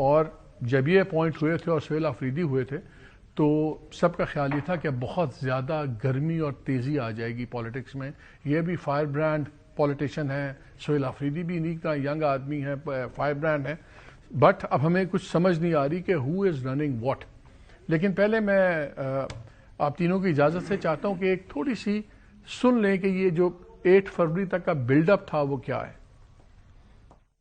اور جب یہ اپوائنٹ ہوئے تھے اور سہیل آفریدی ہوئے تھے تو سب کا خیال یہ تھا کہ بہت زیادہ گرمی اور تیزی آ جائے گی پالیٹکس میں. یہ بھی فائر برانڈ پالیٹیشین ہے, سہیل آفریدی بھی انہیں کا ینگ آدمی ہے, فائر برانڈ ہے. بٹ اب ہمیں کچھ سمجھ نہیں آ رہی کہ ہو از رننگ واٹ. لیکن پہلے میں آپ تینوں کی اجازت سے چاہتا ہوں کہ ایک تھوڑی سی سن لیں کہ یہ جو 8 فروری تک کا بلڈ اپ تھا وہ کیا ہے.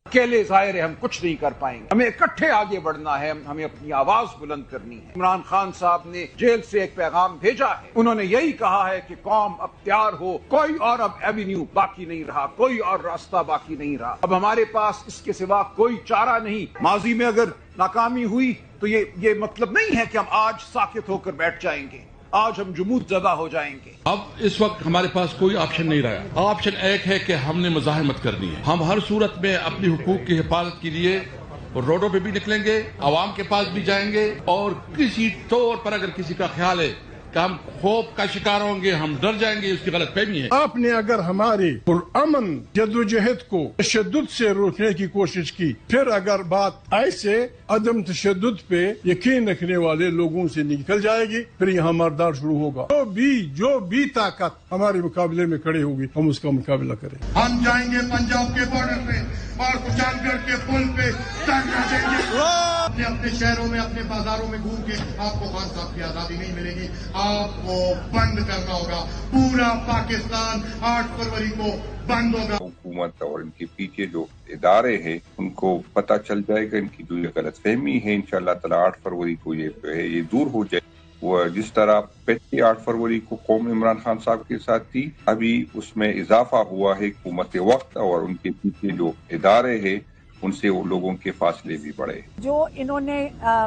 اکیلے ظاہر ہے ہم کچھ نہیں کر پائیں گے, ہمیں اکٹھے آگے بڑھنا ہے, ہمیں اپنی آواز بلند کرنی ہے. عمران خان صاحب نے جیل سے ایک پیغام بھیجا ہے, انہوں نے یہی کہا ہے کہ قوم اب تیار ہو, کوئی اور اب ایونیو باقی نہیں رہا, کوئی اور راستہ باقی نہیں رہا, اب ہمارے پاس اس کے سوا کوئی چارہ نہیں. ماضی میں اگر ناکامی ہوئی تو یہ مطلب نہیں ہے کہ ہم آج ساکت ہو کر بیٹھ جائیں گے, آج ہم جمود زدہ ہو جائیں گے. اب اس وقت ہمارے پاس کوئی آپشن نہیں رہا. آپشن ایک ہے کہ ہم نے مزاحمت کرنی ہے. ہم ہر صورت میں اپنی حقوق کی حفاظت کے لیے روڈوں پہ بھی نکلیں گے, عوام کے پاس بھی جائیں گے, اور کسی طور پر اگر کسی کا خیال ہے کہ ہم خوف کا شکار ہوں گے, ہم ڈر جائیں گے, اس کی غلط فہمی ہے. آپ نے اگر ہماری پرامن جدوجہد کو تشدد سے روکنے کی کوشش کی, پھر اگر بات ایسے عدم تشدد پہ یقین رکھنے والے لوگوں سے نکل جائے گی, پھر یہاں مردار شروع ہوگا. جو بھی طاقت ہمارے مقابلے میں کھڑی ہوگی ہم اس کا مقابلہ کریں. ہم جائیں گے پنجاب کے بارڈر پہ اور کچال گڑھ کے پل پہ دھرنا دیں گے. اپنے شہروں میں اپنے بازاروں میں گھوم کے آپ کو خان صاحب کی آزادی نہیں ملے گی, آپ کو بند کرنا ہوگا. پورا پاکستان 8 فروری کو بند ہوگا. حکومت اور ان کے پیچھے جو ادارے ہیں ان کو پتہ چل جائے گا ان کی جو یہ غلط فہمی ہے, انشاءاللہ تعالی 8 فروری کو یہ دور ہو جائے. وہ جس طرح پہلے 8 فروری کو قوم عمران خان صاحب کے ساتھ تھی, ابھی اس میں اضافہ ہوا ہے حکومت وقت اور ان کے پیچھے جو ادارے ہیں ان سے وہ لوگوں کے فاصلے بھی بڑھے. جو انہوں نے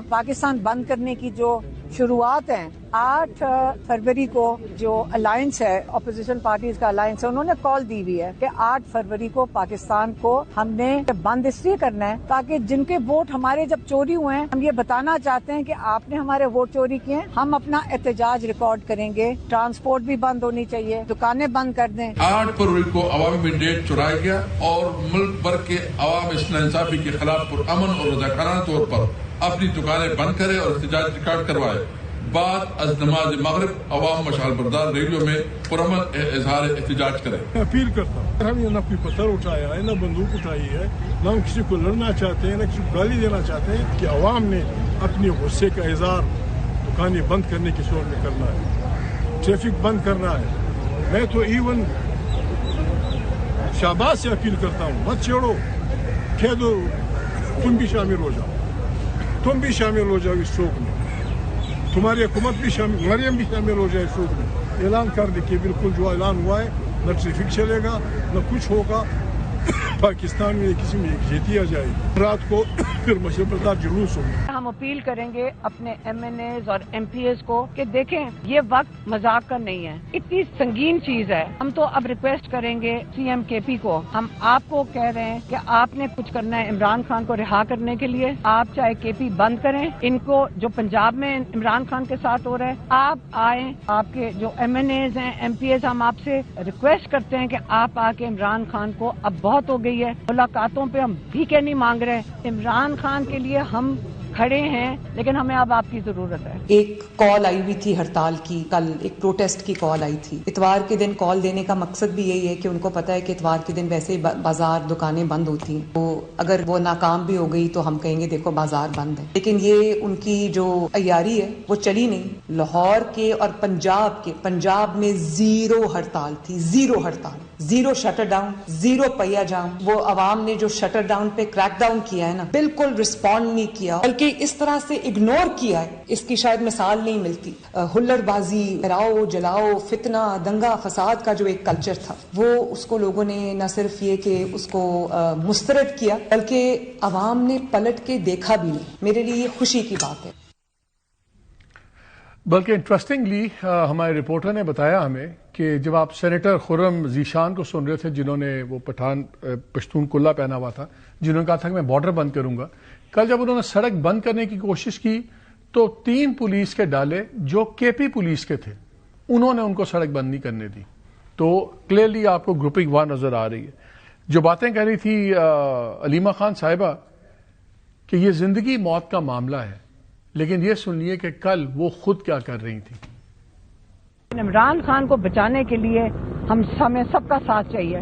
پاکستان بند کرنے کی جو شروعات ہیں, 8 فروری کو جو الائنس ہے, اپوزیشن پارٹیز کا الائنس ہے, انہوں نے کال دی ہوئی ہے کہ 8 فروری کو پاکستان کو ہم نے بند اس لیے کرنا ہے تاکہ جن کے ووٹ ہمارے جب چوری ہوئے ہیں, ہم یہ بتانا چاہتے ہیں کہ آپ نے ہمارے ووٹ چوری کیے ہیں, ہم اپنا احتجاج ریکارڈ کریں گے. ٹرانسپورٹ بھی بند ہونی چاہیے, دکانیں بند کر دیں. 8 فروری کو عوامی مینڈیٹ چرایا گیا اور ملک بھر کے عوام اس ناانصافی کے خلاف پرامن اور رضاکارانہ طور پر اپنی دکانیں بند کرے اور احتجاج ریکارڈ کروائے. بعد از نماز مغرب عوام مشعل بردار ریلیوں میں پرامن اظہار احتجاج کریں. میں اپیل کرتا ہوں, ہم نے نہ کوئی پتھر اٹھایا ہے, نہ بندوق اٹھائی ہے, نہ ہم کسی کو لڑنا چاہتے ہیں, نہ کسی کو گالی دینا چاہتے ہیں, کہ عوام نے اپنی غصے کا اظہار دکانیں بند کرنے کی صورت میں کرنا ہے, ٹریفک بند کرنا ہے. میں تو ایون شہباز سے اپیل کرتا ہوں, مت چھیڑو, کہہ دو تم بھی شامل ہو جاؤ, تم بھی شامل ہو جاؤ اس شوق میں, تمہاری حکومت بھی شامل, مریم بھی شامل ہو جائے اس شوق میں. اعلان کر دے کہ بالکل جو اعلان ہوا ہے, نہ ٹریفک چلے گا نہ کچھ ہوگا. پاکستان میں کسی میں یکجہتی آ جائے گی. رات کو پھر مشہور بردار جلوس ہوگا. ہم اپیل کریں گے اپنے ایم این ایز اور ایم پی ایز کو کہ دیکھیں یہ وقت مذاق کا نہیں ہے, اتنی سنگین چیز ہے. ہم تو اب ریکویسٹ کریں گے سی ایم کے پی کو, ہم آپ کو کہہ رہے ہیں کہ آپ نے کچھ کرنا ہے عمران خان کو رہا کرنے کے لیے. آپ چاہے کے پی بند کریں, ان کو جو پنجاب میں عمران خان کے ساتھ ہو رہا ہے, آپ آئیں, آپ کے جو ایم این ایز ہیں ایم پی ایز, ہم آپ سے ریکویسٹ کرتے ہیں کہ آپ آ کے عمران خان کو, اب بہت ہو گئی ہے, ملاقاتوں پہ ہم بھیکیں نہیں مانگ رہے. عمران خان کے لیے ہم کھڑے ہیں, لیکن ہمیں اب آپ کی ضرورت ہے. ایک کال آئی ہوئی تھی ہڑتال کی, کل ایک پروٹیسٹ کی کال آئی تھی. اتوار کے دن کال دینے کا مقصد بھی یہی ہے کہ ان کو پتا ہے کہ اتوار کے دن ویسے ہی بازار دکانیں بند ہوتی ہیں, تو اگر وہ ناکام بھی ہو گئی تو ہم کہیں گے دیکھو بازار بند ہے. لیکن یہ ان کی جو عیاری ہے وہ چلی نہیں. لاہور کے اور پنجاب میں 0 ہڑتال تھی, 0 ہڑتال, 0 شٹر ڈاؤن, 0 پہیا جام. وہ عوام نے جو شٹر ڈاؤن پہ کریک ڈاؤن کیا ہے نا, بالکل رسپونڈ نہیں کیا, بلکہ اس طرح سے اگنور کیا ہے, اس کی شاید مثال نہیں ملتی. ہلڑ بازی, گراؤ جلاؤ, فتنہ, دنگا فساد کا جو ایک کلچر تھا, وہ اس کو لوگوں نے نہ صرف یہ کہ اس کو مسترد کیا, بلکہ عوام نے پلٹ کے دیکھا بھی نہیں. میرے لیے یہ خوشی کی بات ہے. بلکہ انٹرسٹنگلی ہمارے رپورٹر نے بتایا ہمیں کہ جب آپ سینیٹر خرم ذیشان کو سن رہے تھے, جنہوں نے وہ پشتون کلہ پہنا ہوا تھا, جنہوں نے کہا تھا کہ میں بارڈر بند کروں گا, کل جب انہوں نے سڑک بند کرنے کی کوشش کی تو 3 پولیس کے ڈالے جو کے پی پولیس کے تھے, انہوں نے ان کو سڑک بند نہیں کرنے دی. تو کلیئرلی آپ کو گروپنگ وہاں نظر آ رہی ہے. جو باتیں کہہ رہی تھی علیمہ خان صاحبہ, کہ یہ زندگی موت کا معاملہ ہے، لیکن یہ سنیے کہ کل وہ خود کیا کر رہی تھی۔ عمران خان کو بچانے کے لیے ہمیں سب کا ساتھ چاہیے،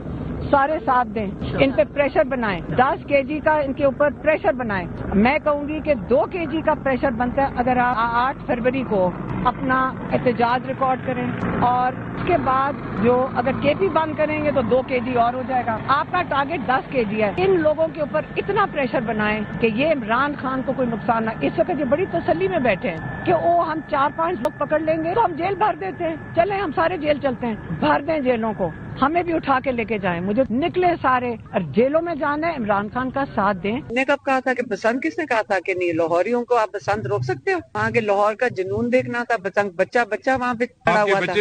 سارے ساتھ دیں، ان پہ پریشر بنائیں، 10 kg کا ان کے اوپر پریشر بنائیں۔ میں کہوں گی کہ 2 kg کا پریشر بنتا ہے اگر آپ 8 فروری کو اپنا احتجاج ریکارڈ کریں، اور اس کے بعد جو اگر KP بند کریں گے تو 2 kg اور ہو جائے گا۔ آپ کا ٹارگٹ 10 kg ہے، ان لوگوں کے اوپر اتنا پریشر بنائیں کہ یہ عمران خان کو کوئی نقصان نہ۔ اس وقت یہ بڑی تسلی میں بیٹھے ہیں کہ ہم 4-5 لوگ پکڑ لیں گے تو ہم جیل بھر دیتے ہیں، چلیں ہم سارے جیل چلتے ہیں، بھر دیں جیلوں کو، ہمیں بھی اٹھا کے لے کے جائیں، مجھے نکلے سارے اور جیلوں میں جانا ہے، عمران خان کا ساتھ دیں۔ نے کب کہا تھا کہ بسنت، کس نے کہا تھا کہ نہیں لاہوریوں کو آپ بسنت روک سکتے ہو؟ وہاں کے لاہور کا جنون دیکھنا تھا، بسنت بچہ وہاں پہ کھڑا ہوا تھا،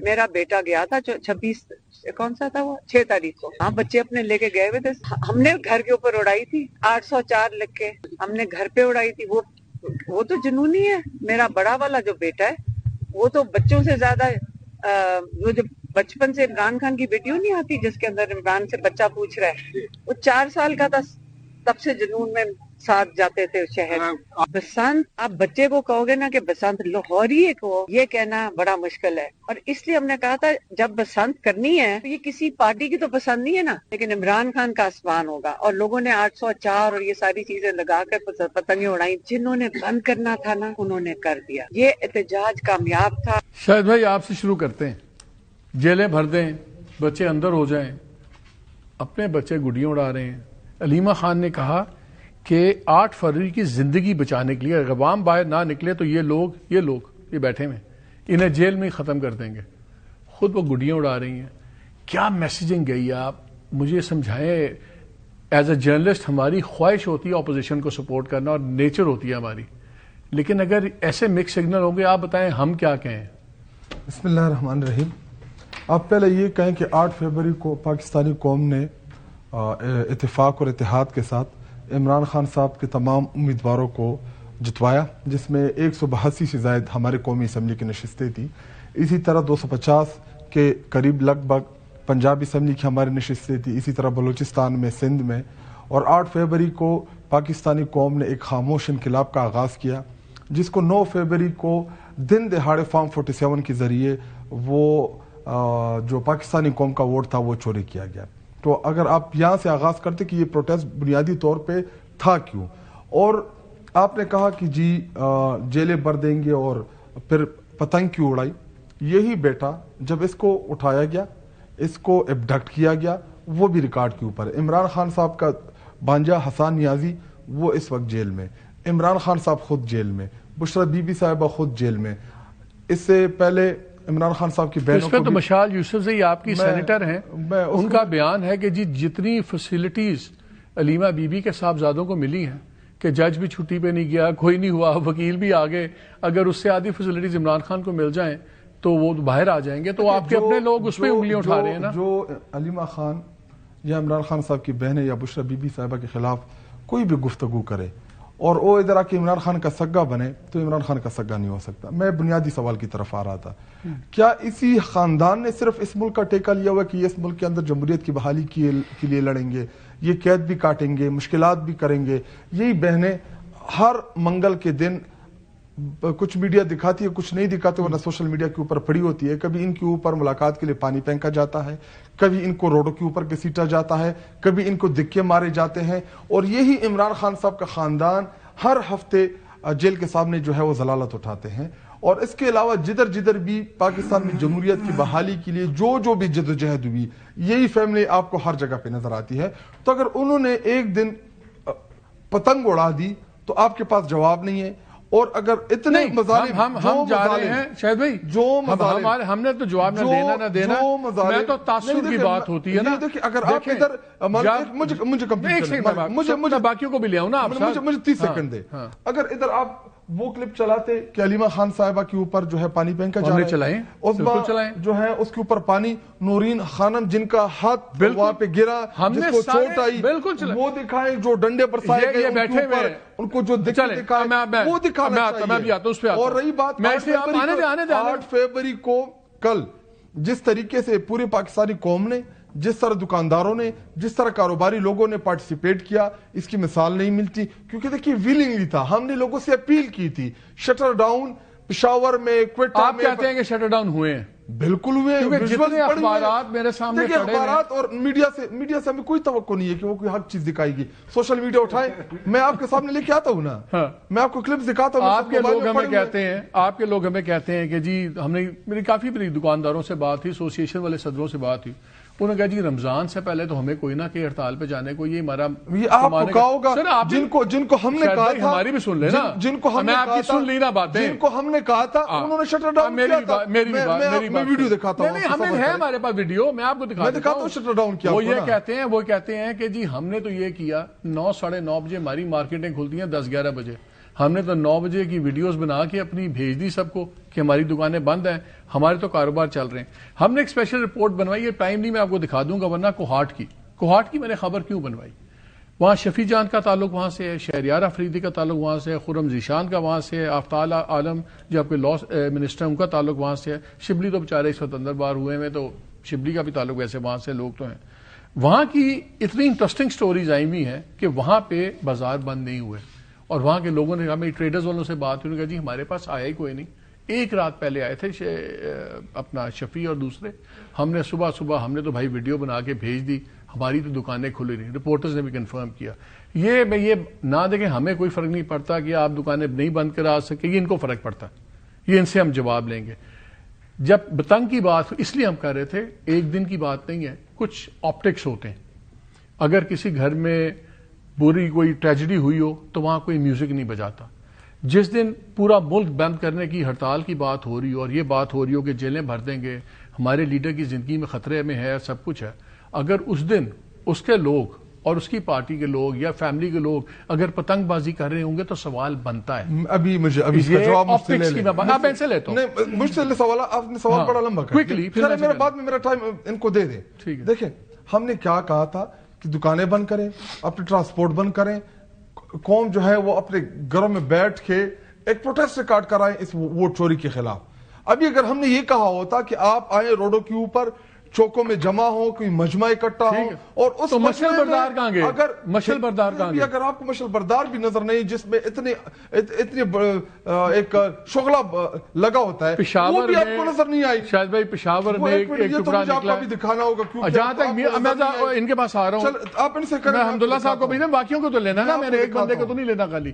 میرا بیٹا گیا تھا 26 کون سا تھا وہ 6 تاریخ کو، ہاں بچے اپنے لے کے گئے ہوئے تھے، ہم نے گھر کے اوپر اڑائی تھی 804 لکھ کے، ہم نے گھر پہ اڑائی تھی، وہ تو جنونی ہے۔ میرا بڑا والا جو بیٹا ہے وہ تو بچوں سے زیادہ وہ جو بچپن سے عمران خان کی ویڈیو نہیں آتی جس کے اندر عمران سے بچہ پوچھ رہا ہے، وہ 4 سال کا تھا، تب سے جنون میں ساتھ جاتے تھے شہر۔ بسنت، آپ بچے کو کہو گے نا کہ بسنت لاہوری کو، یہ کہنا بڑا مشکل ہے، اور اس لیے ہم نے کہا تھا جب بسنت کرنی ہے تو یہ کسی پارٹی کی تو پسند نہیں ہے نا، لیکن عمران خان کا آسمان ہوگا۔ اور لوگوں نے 804 اور یہ ساری چیزیں لگا کر پتنگیں اڑائی، جنہوں نے بند کرنا تھا نا انہوں نے کر دیا، یہ احتجاج کامیاب تھا۔ شاید بھائی آپ سے شروع کرتے ہیں، جیلیں بھر دیں، بچے اندر ہو جائیں، اپنے بچے گڈیاں اڑا رہے ہیں۔ علیمہ خان نے کہا کہ 8 فروری کی زندگی بچانے کے لیے اگر عوام باہر نہ نکلے تو یہ لوگ بیٹھے ہوئے انہیں جیل میں ہی ختم کر دیں گے، خود وہ گڈیاں اڑا رہی ہیں۔ کیا میسیجنگ گئی ہے؟ آپ مجھے سمجھائیں، ایز اے جرنلسٹ ہماری خواہش ہوتی ہے اپوزیشن کو سپورٹ کرنا اور نیچر ہوتی ہے ہماری، لیکن اگر ایسے مکس سگنل ہوں گے، آپ بتائیں ہم کیا کہیں؟ بسم اللہ الرحمن الرحیم۔ آپ پہلے یہ کہیں کہ 8 فروری کو پاکستانی قوم نے اتفاق اور اتحاد کے ساتھ عمران خان صاحب کے تمام امیدواروں کو جتوایا، جس میں 182 سے زائد ہمارے قومی اسمبلی کی نشستیں تھیں، اسی طرح 250 کے قریب لگ بھگ پنجاب اسمبلی کی ہماری نشستیں تھیں، اسی طرح بلوچستان میں، سندھ میں، اور 8 فروری کو پاکستانی قوم نے ایک خاموش انقلاب کا آغاز کیا، جس کو 9 فروری کو دن دہاڑے فارم 47 کے ذریعے وہ جو پاکستانی قوم کا ووٹ تھا وہ چوری کیا گیا۔ تو اگر آپ یہاں سے آغاز کرتے کہ یہ پروٹیسٹ بنیادی طور پہ تھا کیوں، اور آپ نے کہا کہ جی جیلیں بھر دیں گے اور پھر پتنگ کیوں اڑائی، یہی بیٹا جب اس کو اٹھایا گیا، اس کو ایبڈکٹ کیا گیا، وہ بھی ریکارڈ کے اوپر ہے۔ عمران خان صاحب کا بانجا حسان نیازی وہ اس وقت جیل میں، عمران خان صاحب خود جیل میں، بشرا بی بی صاحبہ خود جیل میں، اس سے پہلے عمران خان صاحب کی بہنوں کو، تو مشال یوسف زئی آپ کی سینیٹر ہیں، ان کا بیان ہے کہ جی جتنی فیسلٹیز علیمہ بی بی کے صاحبزادوں کو ملی ہیں کہ جج بھی چھٹی پہ نہیں گیا، کوئی نہیں ہوا، وکیل بھی آگے، اگر اس سے آدھی فیسلٹیز عمران خان کو مل جائیں تو وہ باہر آ جائیں گے، تو آپ کے اپنے لوگ اس پہ انگلیاں اٹھا رہے ہیں نا۔ جو علیمہ خان یا عمران خان صاحب کی بہنیں یا بشرا بی بی صاحبہ کے خلاف کوئی بھی گفتگو کرے اور وہ ادھر آ کے عمران خان کا سگا بنے تو عمران خان کا سگا نہیں ہو سکتا۔ میں بنیادی سوال کی طرف آ رہا تھا، کیا اسی خاندان نے صرف اس ملک کا ٹیکہ لیا ہوا کہ یہ اس ملک کے اندر جمہوریت کی بحالی کے لیے لڑیں گے، یہ قید بھی کاٹیں گے، مشکلات بھی کریں گے؟ یہی بہنیں ہر منگل کے دن کچھ میڈیا دکھاتی ہے، کچھ نہیں دکھاتے، ورنہ سوشل میڈیا کے اوپر پڑی ہوتی ہے، کبھی ان کے اوپر ملاقات کے لیے پانی پھینکا جاتا ہے، کبھی ان کو روڈوں کے اوپر گھسیٹا جاتا ہے، کبھی ان کو دھکے مارے جاتے ہیں، اور یہی عمران خان صاحب کا خاندان ہر ہفتے جیل کے سامنے جو ہے وہ ضلالت اٹھاتے ہیں۔ اور اس کے علاوہ جدھر جدھر بھی پاکستان میں جمہوریت کی بحالی کے لیے جو بھی جدوجہد ہوئی، یہی فیملی آپ کو ہر جگہ پہ نظر آتی ہے۔ تو اگر انہوں نے ایک دن پتنگ اڑا دی تو آپ کے پاس جواب نہیں ہے، اور اگر اتنے مظالم ہم جا رہے ہیں شاہد بھائی، ہم نے تو جواب نہ دینا نہ دینا، میں تو تاثر کی بات ہوتی ہے نا۔ دیکھیں اگر آپ ادھر مجھے کمپلیٹ کریں، مجھے باقیوں کو بھی لے آؤں نا، مجھے 30 سیکنڈ دے۔ اگر ادھر آپ وہ کلپ چلاتے کہ علیمہ خان صاحبہ کے اوپر جو ہے پانی پھینکا جا رہا ہے، عصبہ جو ہے اس کے اوپر پانی، نورین خانم جن کا ہاتھ وہاں پہ گرا، جس کو چوٹ آئی، وہ دکھائیں، جو ڈنڈے برسائے گئے بیٹھے ہوئے ان کو جو دکھائے وہ دکھانا چاہیے۔ اور رہی بات 8 فروری کو کل جس طریقے سے پورے پاکستانی قوم نے جس طرح دکانداروں نے، جس طرح کاروباری لوگوں نے پارٹیسپیٹ کیا، اس کی مثال نہیں ملتی. کیونکہ دیکھیے ویلنگلی تھا، ہم نے لوگوں سے اپیل کی تھی. شٹر ڈاؤن پشاور میں، کوئٹہ میں. آپ کہتے ہیں کہ شٹر ڈاؤن ہوئے ہیں؟ بالکل ہوئے ہیں. جتنے اخبارات میرے سامنے دیکھیں اخبارات اور میڈیا سے ہمیں کوئی توقع نہیں ہے کہ وہ کوئی حق چیز دکھائے گی. سوشل میڈیا اٹھائیں، میں آپ کے سامنے لے کے آتا ہوں نا، میں آپ کو کلپس دکھاتا ہوں. آپ کے لوگ ہمیں کہتے ہیں کہ جی ہم نے، میری کافی بڑی دکانداروں سے بات تھی، ایسوسی ایشن والے صدروں سے بات تھی، انہوں نے کہا جی رمضان سے پہلے تو ہمیں کوئی نہ کہ ہڑتال پہ جانے کو، یہ ہمارا آپ کو کہا ہوگا جن کو ہم نے کہا تھا، ہماری بھی سن لینا، جن کو ہم نے آپ کی سن لی نا باتیں، جن کو ہم نے کہا تھا انہوں نے شٹر ڈاؤن کیا تھا. میں ویڈیو دکھاتا ہوں. نہیں ہمیں ہے ہمارے پاس ویڈیو، میں آپ کو دکھاتا ہوں شٹر ڈاؤن کیا. وہ کہتے ہیں کہ جی ہم نے تو یہ کیا 9 ساڑھے 9 بجے ہماری مارکیٹیں کھلتی ہیں 10-11 بجے، ہم نے تو 9 بجے کی ویڈیوز بنا کے اپنی بھیج دی سب کو کہ ہماری دکانیں بند ہیں، ہمارے تو کاروبار چل رہے ہیں. ہم نے ایک اسپیشل رپورٹ بنوائی ہے، ٹائم نہیں میں آپ کو دکھا دوں گا، ورنہ کوہاٹ کی میں نے خبر کیوں بنوائی. وہاں شفیع جان کا تعلق وہاں سے ہے، شہریار افریدی کا تعلق وہاں سے ہے، خرم ذیشان کا وہاں سے ہے، آفتاب عالم جو آپ کے لا منسٹر ان کا تعلق وہاں سے ہے. شبلی تو بیچارے اس وقت اندر باہر ہوئے ہیں، تو شبلی کا بھی تعلق ویسے وہاں سے لوگ تو ہیں. وہاں کی اتنی انٹرسٹنگ سٹوریز آئی ہوئی ہیں کہ وہاں پہ بازار بند نہیں ہوئے، اور وہاں کے لوگوں نے، ہمیں ٹریڈرز والوں سے بات ہوئی، انہوں نے کہا جی ہمارے پاس آیا ہی کوئی نہیں. ایک رات پہلے آئے تھے اپنا شفیع اور دوسرے، ہم نے صبح ہم نے تو بھائی ویڈیو بنا کے بھیج دی، ہماری تو دکانیں کھلی رہی. رپورٹرز نے بھی کنفرم کیا. یہ نہ دیکھیں، ہمیں کوئی فرق نہیں پڑتا کہ آپ دکانیں نہیں بند کرا سکے، یہ ان کو فرق پڑتا ہے، یہ ان سے ہم جواب لیں گے. جب بتنگ کی بات اس لیے ہم کر رہے تھے، ایک دن کی بات نہیں ہے، کچھ آپٹکس ہوتے ہیں. اگر کسی گھر میں بری کوئی ٹریجڈی ہوئی ہو تو وہاں کوئی میوزک نہیں بجاتا. جس دن پورا ملک بند کرنے کی ہڑتال کی بات ہو رہی ہو اور یہ بات ہو رہی ہو کہ جیلیں بھر دیں گے، ہمارے لیڈر کی زندگی میں خطرے میں ہے، سب کچھ ہے، اگر اس دن اس کے لوگ اور اس کی پارٹی کے لوگ یا فیملی کے لوگ اگر پتنگ بازی کر رہے ہوں گے تو سوال بنتا ہے. ابھی جواب آپ ان سے لیتا ہوں. مجھ سے سوال، آپ نے سوال بڑا لمبا کر دیا، میرا بعد میں میرا ٹائم ان کو دے دیں. دیکھیں ہم نے کیا کہا تھا کہ دکانیں بند کریں، اپنے ٹرانسپورٹ بند کریں، قوم جو ہے وہ اپنے گھروں میں بیٹھ کے ایک پروٹیسٹ ریکارڈ کرائیں اس ووٹ چوری کے خلاف. ابھی اگر ہم نے یہ کہا ہوتا کہ آپ آئیں روڈوں کے اوپر، چوکوں میں جمع ہو، کوئی مجمع اکٹھا ہو، اور اس مشل بردار کہاں گئے؟ اگر آپ کو مشل بردار بھی نظر نہیں جس میں اتنے ایک شغلہ لگا ہوتا ہے، وہ بھی آپ کو نظر نہیں آئی. شاید بھائی پشاور میں ایک ٹکڑا نکلا ہے، دکھانا ہوگا. جہاں تک میں ان کے پاس آ رہا ہوں، آپ ان سے کریں، حمداللہ صاحب کو بھی نا، باقیوں کو تو لینا نا، میں نے ایک بندے کو تو نہیں لینا خالی.